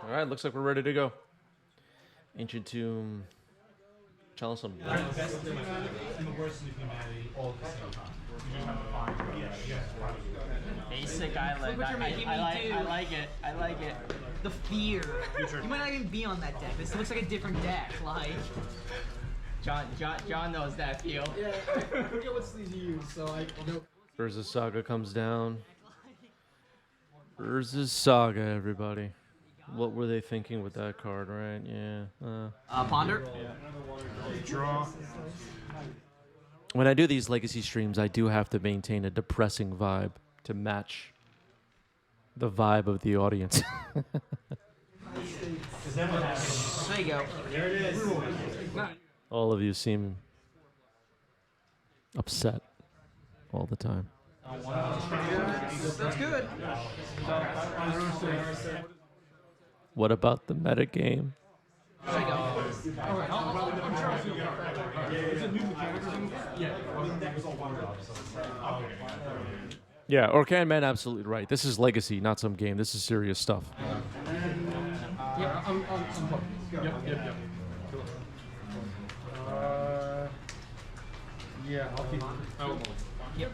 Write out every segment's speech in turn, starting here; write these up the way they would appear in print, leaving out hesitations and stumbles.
All right, looks like we're ready to go. Ancient Tomb. Chalice some. Basic island. I like it. I like it. The fear. You might not even be on that deck. This looks like a different deck. Like John knows that feel. Yeah, I forget what sleeves you use, so I know. Urza's Saga comes down. Urza's Saga, everybody. What were they thinking with that card, right? Yeah. Ponder. Draw. When I do these legacy streams, I do have to maintain a depressing vibe to match the vibe of the audience. There you go. There it is. All of you seem upset all the time. That's good. What about the meta game? There you go. Yeah, Orcan Man, absolutely right. This is legacy, not some game. This is serious stuff. Yeah, I'm Yep. Yeah, I'll keep. Oh. Yep.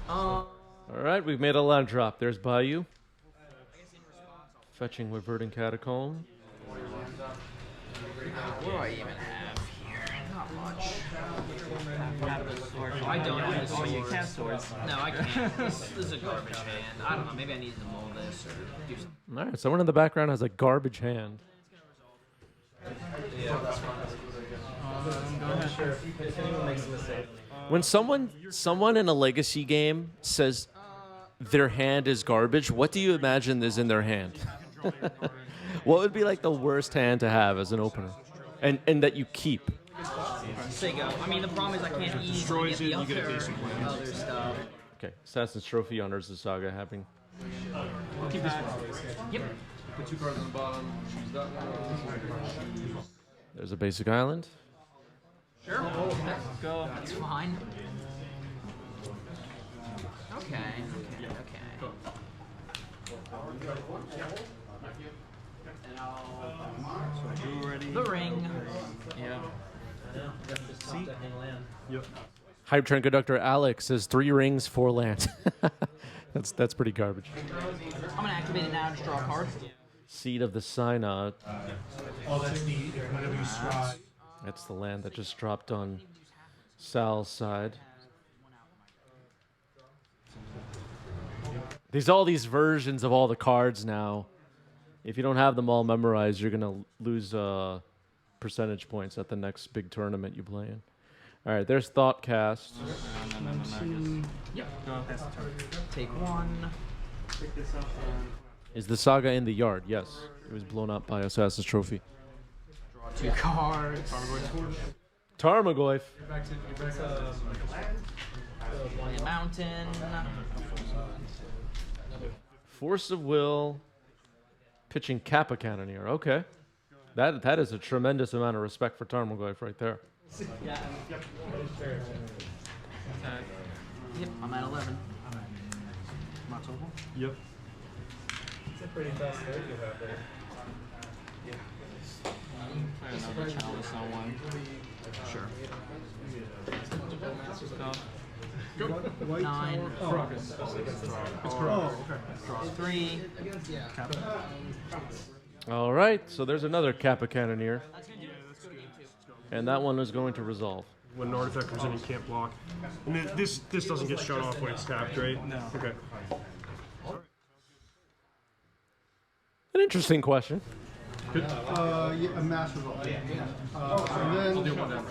All right, we've made a land drop. There's Bayou. Fetching Reverting Catacomb. What do I even have here? Not much. I don't have the sword. Oh, you can't swords. No, I can't. This is a garbage hand. I don't know. Maybe I need to mold this or do something. All right, someone in the background has a garbage hand. When someone in a legacy game says their hand is garbage, what do you imagine is in their hand? What would be like the worst hand to have as an opener, and that you keep? There you go. I mean, the problem is I can't easily get the other stuff. Okay, Assassin's Trophy on Urza's Saga happening. Keep this one. Yep. Put 2 cards on the bottom. Choose that one. There's a basic island. Sure. Let's go. That's fine. Okay. The ring. Yeah. See? Yep. Hype Train Conductor Alex says 3 rings, 4 lands. That's pretty garbage. I'm gonna activate it now. Just draw a card. Seed of the Synod. Oh, that's neat. Whenever you stride. That's the land that just dropped on Sal's side. There's all these versions of all the cards now. If you don't have them all memorized, you're gonna lose percentage points at the next big tournament you play in. All right, there's Thoughtcast. Yep. Take 1. Is the saga in the yard? Yes. It was blown up by Assassin's Trophy. Draw 2 cards. Tarmogoyf. One mountain. Force of Will. Pitching Kappa Cannoneer. Okay. That is a tremendous amount of respect for Tarmogoyf right there. Yep, I'm at 11. Yep. It's a pretty fast load you have there. Play another chalice on one. Sure. Go. 9. Oh, it's correct. Oh, okay. Draw 3. All right. So there's another Kappa Cannoneer. And that one is going to resolve. When an artifact comes in, you can't block. And this doesn't get shut off when it's tapped, right? No. Okay. An interesting question. Yeah, a master result. And then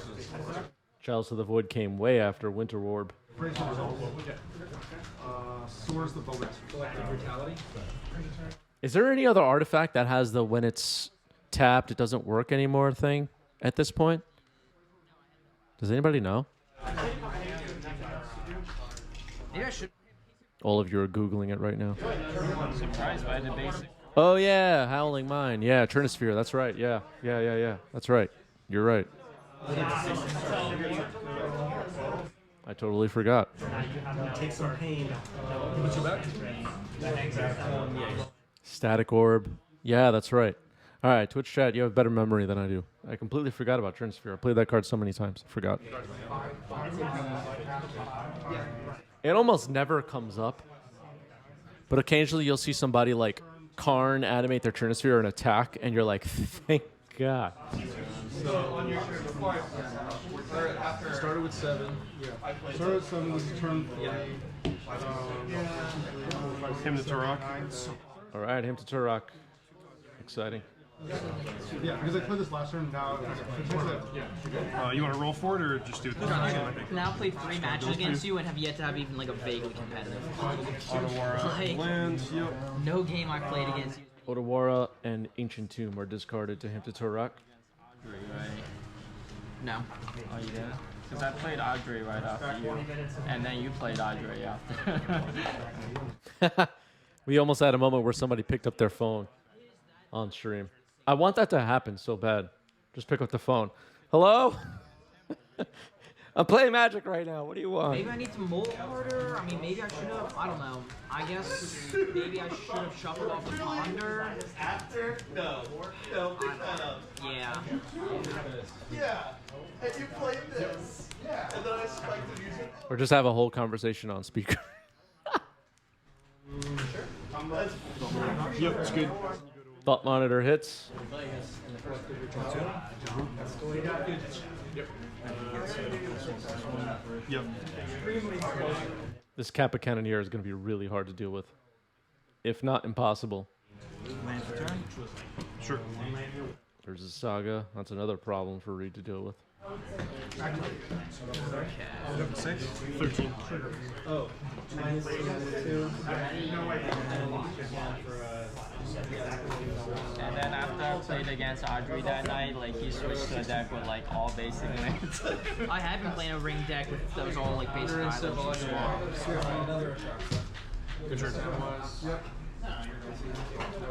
Chalice of the Void came way after Winter Orb. Soars the bonus. Collective brutality. Is there any other artifact that has the when it's tapped it doesn't work anymore thing at this point? Does anybody know? Maybe I should. All of you are Googling it right now. Surprised by the basic. Oh yeah, Howling Mine. Yeah, Turnisphere. That's right. Yeah. That's right. You're right. I totally forgot. Take some pain. Static orb. Yeah, that's right. All right, Twitch chat, you have better memory than I do. I completely forgot about Trinsphere. I played that card so many times. I forgot. It almost never comes up. But occasionally you'll see somebody like Karn animate their Trinisphere and attack, and you're like, thank God. Started with 7. Yeah. Started with 7. This is turn 3. Him to Turok. All right, him to Turok. Exciting. Yeah, because I played this last turn. Now, You want to roll for it or just do it this time? Now played 3 matches against you and have yet to have even like a vaguely competitive. Otawara lands. Yep. No game I've played against you. Otawara and Ancient Tomb are discarded to him to Turok. Right. No. Oh, you did? Because I played Audrey right after you, and then you played Audrey after. We almost had a moment where somebody picked up their phone on stream. I want that to happen so bad. Just pick up the phone. Hello? I'm playing Magic right now. What do you want? Maybe I need to mold harder. I mean, maybe I should have. I don't know. I guess maybe I should have shuffled off the ponder. After? No, pick that up. Yeah. Yeah, and you played this. Yeah, and then I spiked the music. Or just have a whole conversation on speaker. Yep, it's good. Thought monitor hits. Yep. This Kappa Cannoneer is going to be really hard to deal with, if not impossible. Sure. There's a Saga. That's another problem for Reid to deal with. 6. 13. Oh. And then after I played against Audrey that night, like he switched to a deck with like all basic lands. I had been playing a ring deck with those all like basic islands. Good turn. Yep. I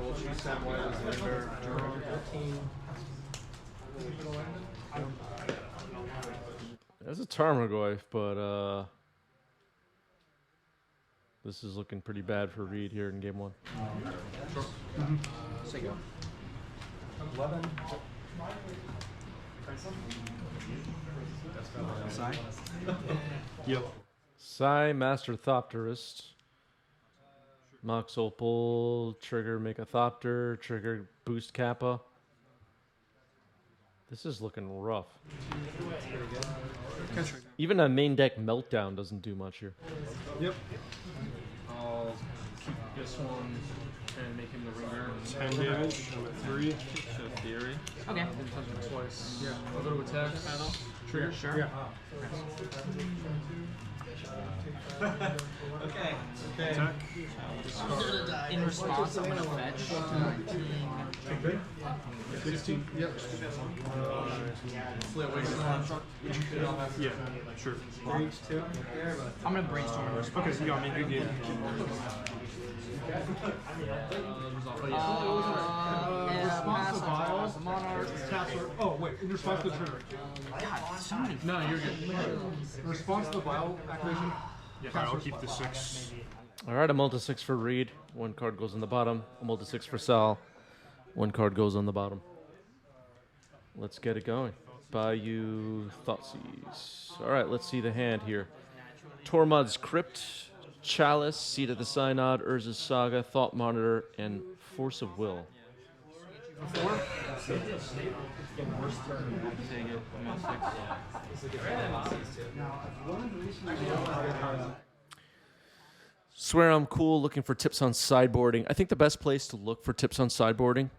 will choose Samwise as Lander. Turn 15. There's a Tarmogoyf, but this is looking pretty bad for Reid here in game 1. So go. 11. Yep. Sai, Master Thopterist. Mox Opal, trigger make a Thopter, trigger boost Kappa. This is looking rough. Even a main deck Meltdown doesn't do much here. Yep. I'll keep this one and make him the ringer. 10 damage. I'm at 3. So theory. Okay. Touch him twice. Yeah. I'll go to attack. Trigger. Sure. Yeah. Okay. Attack. In response, I'm gonna fetch 19. 16. Yep. Yeah, sure. Reach 2. I'm gonna brainstorm in response. Okay, so you got me. Good game. Response to Vial. Monarch. Oh, wait. In response to the trigger. God, so many. No, you're good. In response to the Vial activation. Yeah, I'll keep the 6. All right, a multi-6 for Reid. 1 card goes on the bottom. A multi-6 for Sal. 1 card goes on the bottom. Let's get it going. Bayou Thoughtseize. All right, let's see the hand here. Tormod's Crypt, Chalice, Seed of the Synod, Urza's Saga, Thought Monitor, and Force of Will. Swear I'm cool, looking for tips on sideboarding. I think the best place to look for tips on sideboarding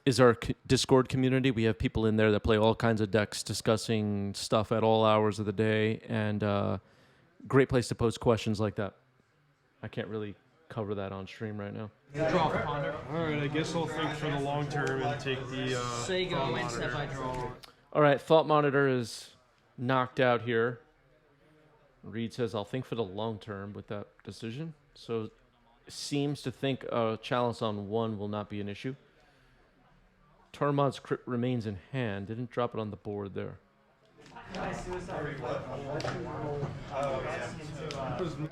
is our Discord community. We have people in there that play all kinds of decks, discussing stuff at all hours of the day, and great place to post questions like that. I can't really cover that on stream right now. Draw for ponder. Alright, I guess I'll think for the long term and take the Say go and step I draw. All right, Thought Monitor is knocked out here. Reid says, I'll think for the long term with that decision. So seems to think a chalice on 1 will not be an issue. Tormod's Crypt remains in hand. Didn't drop it on the board there.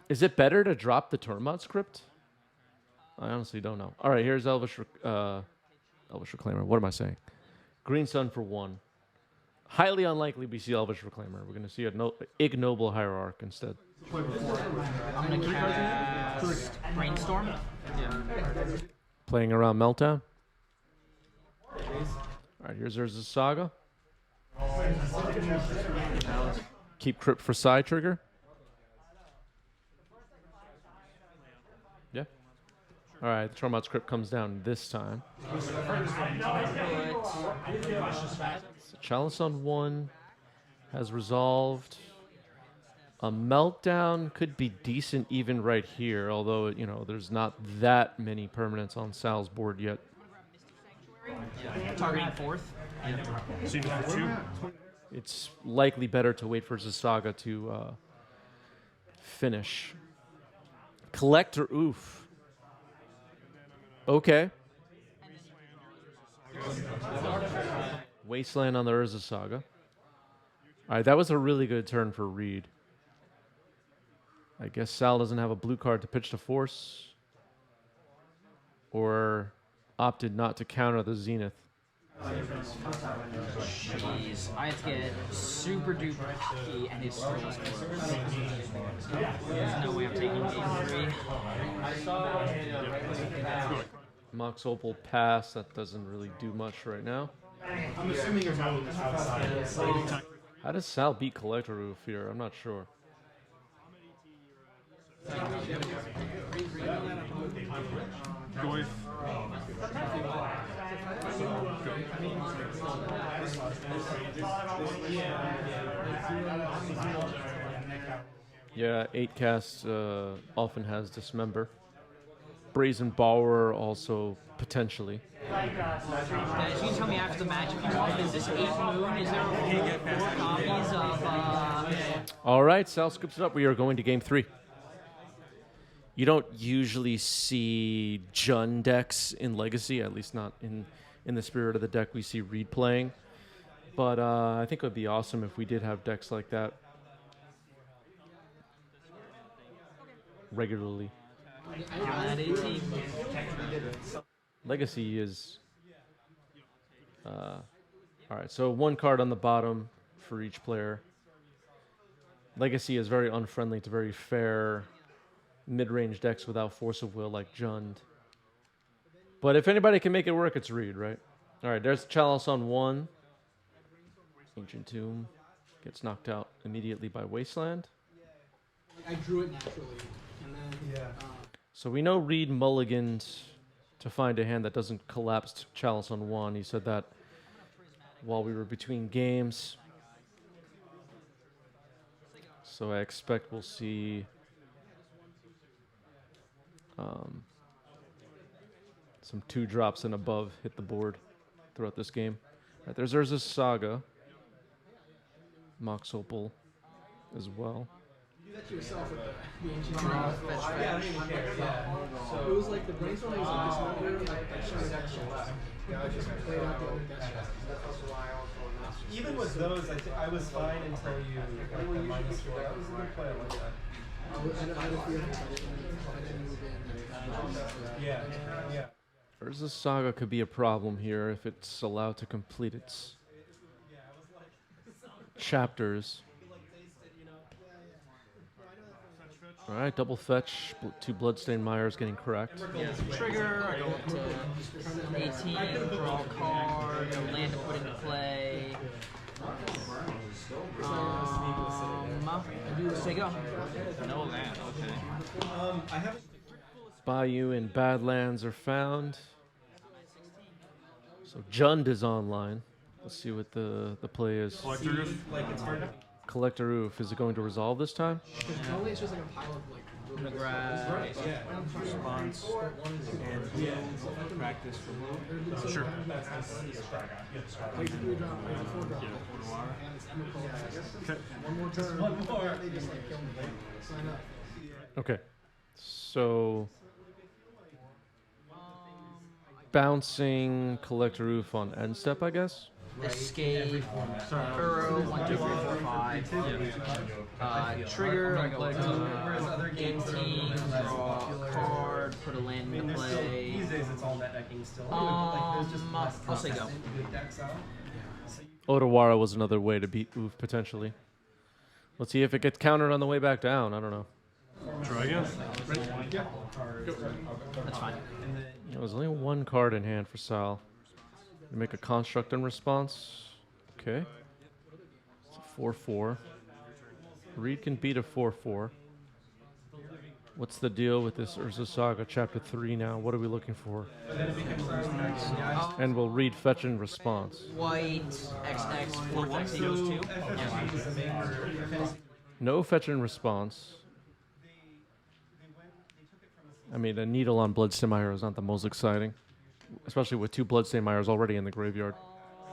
Is it better to drop the Tormod's Crypt? I honestly don't know. All right, here's Elvish Reclaimer. What am I saying? Green Sun for 1. Highly unlikely we see Elvish Reclaimer. We're going to see an ignoble Hierarch instead. I'm gonna cast Brainstorm. Yeah. Playing around Meltdown. All right, here's Urza's Saga. Keep Crypt for side trigger. Yeah. All right, the Tormod's Crypt comes down this time. So Chalice on 1 has resolved. A Meltdown could be decent even right here, although, you know, there's not that many permanents on Sal's board yet. Targeting 4th. It's likely better to wait for Saga to finish. Collector Oof. Okay. Wasteland on the Urza Saga. All right, that was a really good turn for Reid. I guess Sal doesn't have a blue card to pitch to force, or opted not to counter the Zenith. Jeez, I have to get super duper lucky and it's still just There's no way I'm taking game 3. Mox Opal pass. That doesn't really do much right now. I'm assuming your vote is outside. How does Sal beat Collector Roof here? I'm not sure. Goif. Yeah, 8 cast often has Dismember. Brazen Bower also potentially. Guys, you can tell me after the match if you want. Is this 8 Moon? Is there 4 copies of... All right, Sal scoops it up. We are going to game 3. You don't usually see Jun decks in Legacy, at least not in the spirit of the deck we see Reid playing. But I think it would be awesome if we did have decks like that regularly. Legacy is... all right, so 1 card on the bottom for each player. Legacy is very unfriendly to very fair mid-range decks without Force of Will like Jund. But if anybody can make it work, it's Reid, right? All right, there's Chalice on 1. Ancient Tomb gets knocked out immediately by Wasteland. I drew it naturally. And then, So we know Reid mulliganed to find a hand that doesn't collapse Chalice on 1. He said that while we were between games. So I expect we'll see some 2 drops and above hit the board throughout this game. All right, there's Urza's Saga. Mox Opal as well. you do that to yourself with the ancient I didn't even care. So it was like the brainstorming was like this number, like that showed that shit. I just played out the other deck. Even with those, I was fine until you like the -4. That was a good play. I like that. I had a fear if I didn't move in. Yeah. Urza's Saga could be a problem here if it's allowed to complete its chapters. All right, double fetch. 2 Bloodstained Myers getting correct. Yes, trigger, I go up to 18, draw a card, a land to put into play. So you go. No land, okay. Bayou and Badlands are found. So Jund is online. Let's see what the play is. Collector Roof. Like it's hard to. Collector Roof. Is it going to resolve this time? Because normally it's just like a pile of like. I'm gonna grab Response and practice for Sure. Wait for 3 drop, wait for 4 drop. And it's Emrakul. Okay. One more turn. One more. They just like kill me. Sign up. Okay. So bouncing Collector Roof on end step, I guess. Escape, Burrow, 1, 2, 3, 4, 5. Trigger, I go to game team, draw a card, put a land into play. These days it's all net decking still. I'll say go. Otawara was another way to beat Oof, potentially. Let's see if it gets countered on the way back down. I don't know. Try again. That's fine. There's only one card in hand for Sal. You make a construct in response. Okay. It's a 4/4. Reid can beat a 4/4. What's the deal with this Urza Saga Chapter 3 now? What are we looking for? And we'll read fetch in response. White, XX, 4 equals 2. No fetch in response. I mean, a needle on Bloodstained Mire is not the most exciting. Especially with 2 Bloodstained Mires already in the graveyard.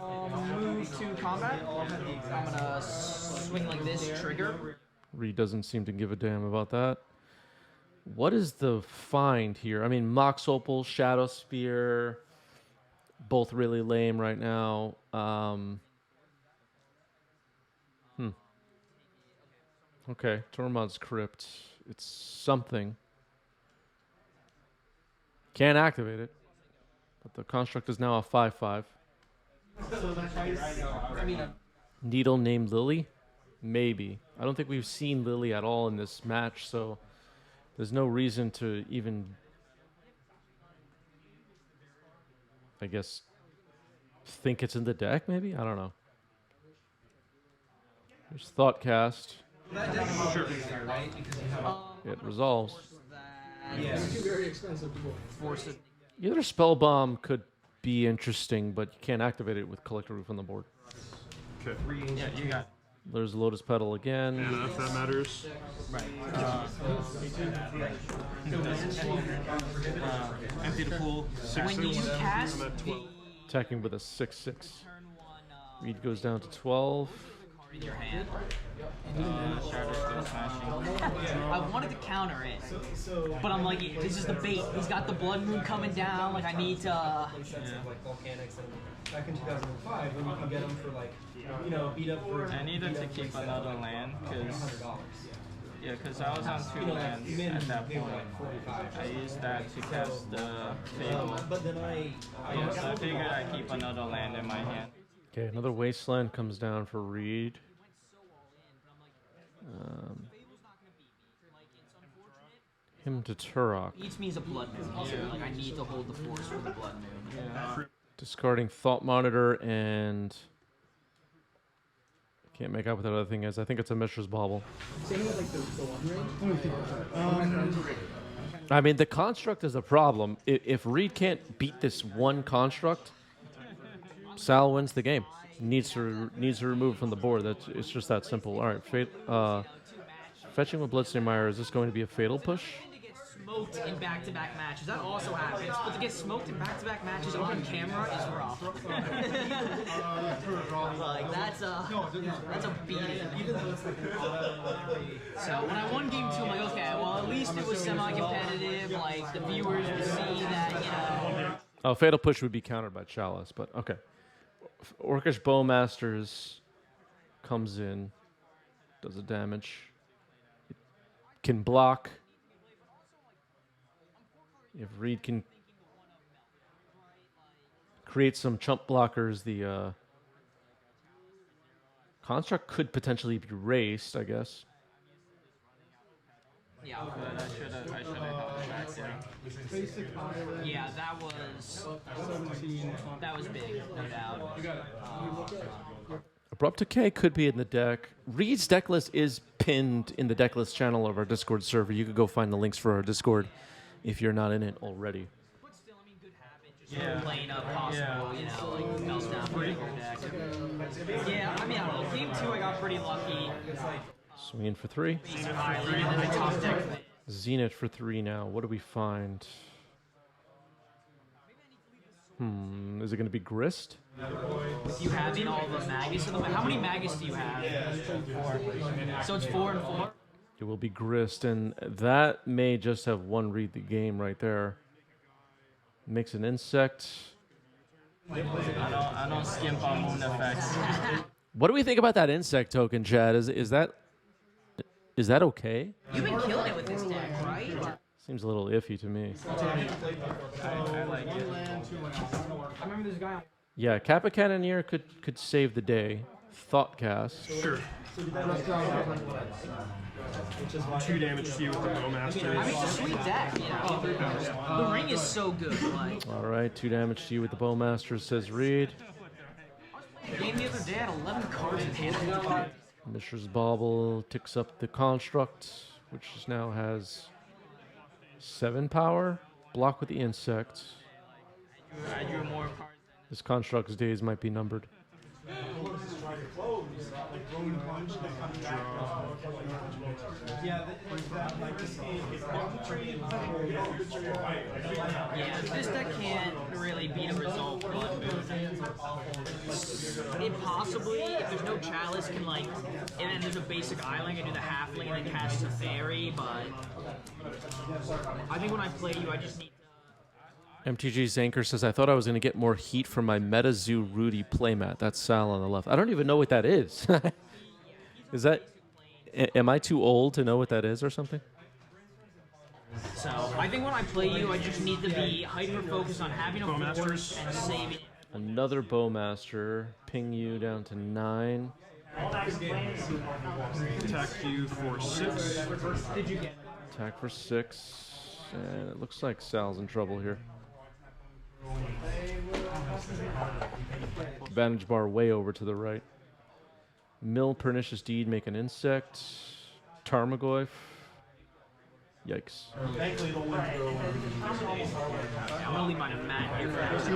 Move to combat. I'm gonna swing like this, trigger. Reid doesn't seem to give a damn about that. What is the find here? I mean, Mox Opal, Shadow Spear, both really lame right now. Okay, Tormod's Crypt. It's something. Can't activate it. But the construct is now a 5/5. Needle named Lily? Maybe. I don't think we've seen Lily at all in this match, so there's no reason to even, I guess, think it's in the deck, maybe? I don't know. There's Thoughtcast. It resolves. It's too very expensive to go. Force it. Either Spell Bomb could be interesting, but you can't activate it with Collector Roof on the board. Okay. Yeah, you got. There's Lotus Petal again. Yeah, if that matters. Empty the pool. When you cast I'm at the 12. Attacking with a 6/6. turn 1 Reid goes down to 12. card in your hand. Shadow still smashing. I wanted to counter it, but I'm like, this is the bait. He's got the Blood Moon coming down. Like, I need to. Like Volcanics and back in 2005 when you can get them for like, you know, beat up for. I needed to keep another land because $100. I was on 2 lands at that point. I used that to cast the Fable. But then So I figured I'd keep another land in my hand. Okay, another Wasteland comes down for Reid. Him to Turok. Eats me as a Blood Moon. So, like, I need to hold the force for the Blood Moon. Discarding Thought Monitor and... Can't make out what that other thing is. I think it's a Mishra's Bauble. Same with like the 1 ring. I mean, the construct is a problem. If Reid can't beat this one construct, Sal wins the game. Needs to remove it from the board. It's just that simple. All right, fetching with Bloodstained Mire. Is this going to be a fatal push? To get smoked in back-to-back matches, that also happens. But to get smoked in back-to-back matches on camera is rough. Like that's a beating. So when I won game 2, I'm like, okay, well at least it was semi-competitive. Like the viewers would see that, you know. Oh, fatal push would be countered by Chalice, but okay. Orcish Bowmasters comes in, does the damage. It can block. If Reid can create some chump blockers, the construct could potentially be raced, I guess. Yeah. But I should have held back there. Yeah, that was big, no doubt. Abrupt Decay could be in the deck. Reid's deck list is pinned in the deck list channel of our Discord server. You could go find the links for our Discord if you're not in it already. But still, I mean, good habit. Just playing up possible, you know, like meltdown breaker deck. Yeah, I mean, I don't know. Game 2, I got pretty lucky. Swinging for 3. And then I top deck. Zenith for 3 now. What do we find? Is it going to be Grist? With you having all the Magus in the way. How many Magus do you have? 4. So it's 4 and 4? It will be Grist, and that may just have one Reid the game right there. Makes an insect. I don't skimp on moon effects. What do we think about that insect token, Chad? Is that okay? You've been killing it with this deck, right? Seems a little iffy to me. I like it. I remember this guy. Yeah, Kappa Cannoneer could save the day. Thoughtcast. Sure. 2 damage to you with the Bowmaster. I mean, it's a sweet deck, you know. The ring is so good. Like, All right, 2 damage to you with the Bowmaster, says Reid. game the other day I had 11 cards in hand. Mishra's Bauble ticks up the construct, which now has 7 power. Block with the insect. I drew more cards. This construct's days might be numbered. Yeah, that like this game is arbitrary. Yeah, this deck can't really beat a result on moon. It possibly, if there's no chalice, can like, and then there's a basic island, I can do the halfling and then cast a fairy, but I think when I play you, I just need MTG's Anchor says, I thought I was going to get more heat from my MetaZoo Rudy playmat. That's Sal on the left. I don't even know what that is. Is that... Am I too old to know what that is or something? So, I think when I play you, I just need to be hyper-focused on having a force and saving it. Another Bowmaster. Ping you down to 9. Attack you for 6. Did you get Attack for 6. And it looks like Sal's in trouble here. Advantage bar way over to the right. Mill Pernicious Deed, make an insect. Tarmogoyf. Yikes. I'm gonna leave mine a mat here for those.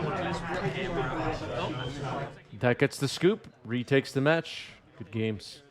That gets the scoop. Retakes the match. Good games.